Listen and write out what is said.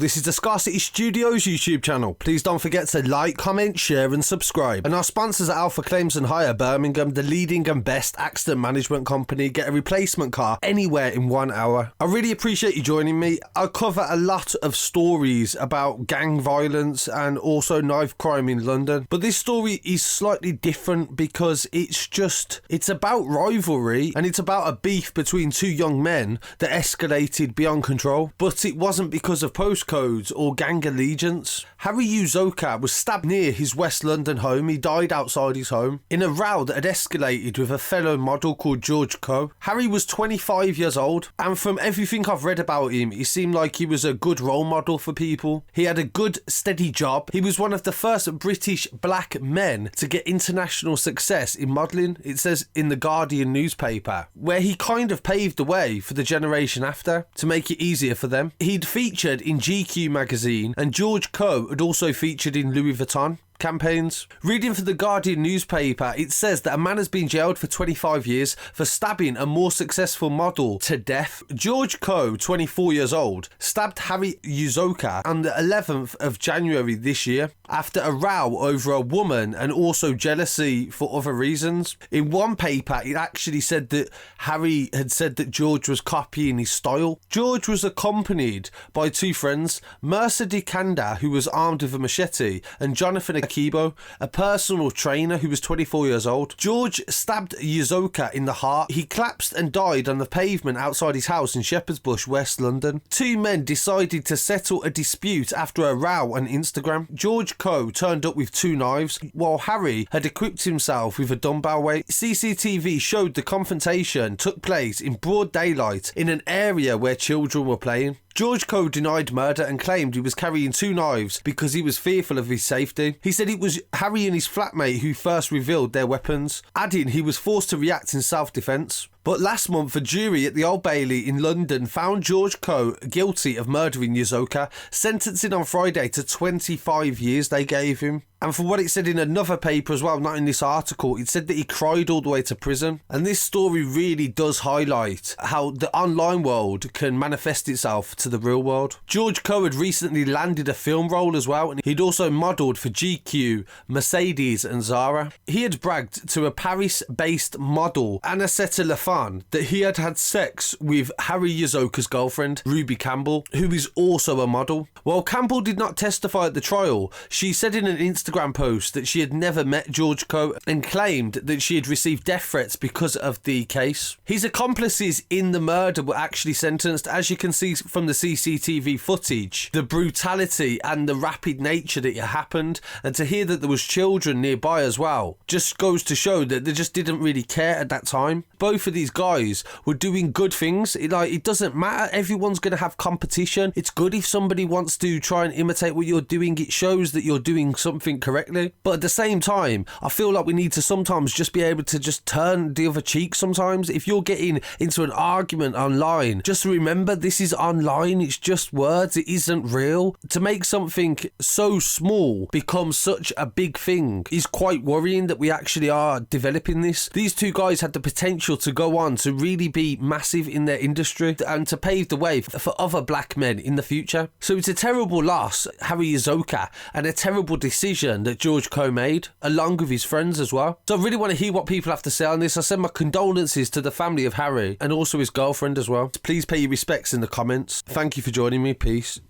this is the Scarcity Studios YouTube channel. Please don't forget to like, comment, share and subscribe. And our sponsors are Alpha Claims and Hire Birmingham, the leading and best accident management company. Get a replacement car anywhere in 1 hour. I really appreciate you joining me. I cover a lot of stories about gang violence and also knife crime in London. But this story is slightly different because it's about rivalry and it's about a beef between two young men that escalated beyond control. But it wasn't because of postcodes or gang allegiance. Harry Uzoka was stabbed near his West London home. He died outside his home in a row that had escalated with a fellow model called George Coe. Harry was 25 years old, and from everything I've read about him, he seemed like he was a good role model for people. He had a good, steady job. He was one of the first British black men to get international success in modelling, it says in the Guardian newspaper, where he kind of paved the way for the generation after to make it easier for them. He'd featured in GQ magazine, and George Coe had also featured in Louis Vuitton campaigns. Reading for the Guardian newspaper, it says that a man has been jailed for 25 years for stabbing a more successful model to death. George Coe, 24 years old, stabbed Harry Uzoka on the 11th of January this year after a row over a woman and also jealousy for other reasons. In one paper, it actually said that Harry had said that George was copying his style. George was accompanied by two friends, Merse Dikanda, who was armed with a machete, and Jonathan Okigbo, a personal trainer who was 24 years old. George stabbed Uzoka in the heart. He collapsed and died on the pavement outside his house in Shepherd's Bush, West London. Two men decided to settle a dispute after a row on Instagram. George Coe turned up with two knives, while Harry had equipped himself with a dumbbell weight. CCTV showed the confrontation took place in broad daylight in an area where children were playing. George Coe denied murder and claimed he was carrying two knives because he was fearful of his safety. He said it was Harry and his flatmate who first revealed their weapons, adding he was forced to react in self-defence. But last month, a jury at the Old Bailey in London found George Coe guilty of murdering Uzoka, sentencing on Friday to 25 years they gave him. And from what it said in another paper as well, not in this article, it said that he cried all the way to prison. And this story really does highlight how the online world can manifest itself to the real world. George Coe had recently landed a film role as well, and he'd also modelled for GQ, Mercedes and Zara. He had bragged to a Paris-based model, Aniseta Lafon, that he had had sex with Harry Uzoka's girlfriend, Ruby Campbell, who is also a model. While Campbell did not testify at the trial, she said in an Instagram post that she had never met George Coe and claimed that she had received death threats because of the case. His accomplices in the murder were actually sentenced, as you can see from the CCTV footage, the brutality and the rapid nature that it happened, and to hear that there was children nearby as well just goes to show that they just didn't really care at that time. Both of these guys were doing good things. It doesn't matter, everyone's going to have competition. It's good if somebody wants to try and imitate what you're doing. It shows that you're doing something correctly. But at the same time, I feel like we need to sometimes just be able to just turn the other cheek sometimes. If you're getting into an argument online, just remember this is online, it's just words, it isn't real. To make something so small become such a big thing is quite worrying that we actually are developing this. These two guys had the potential to go on to really be massive in their industry and to pave the way for other black men in the future. So it's a terrible loss, Harry Uzoka, and a terrible decision that George Coe made, along with his friends as well. So I really want to hear what people have to say on this. I send my condolences to the family of Harry and also his girlfriend as well. Please pay your respects in the comments. Thank you for joining me. Peace.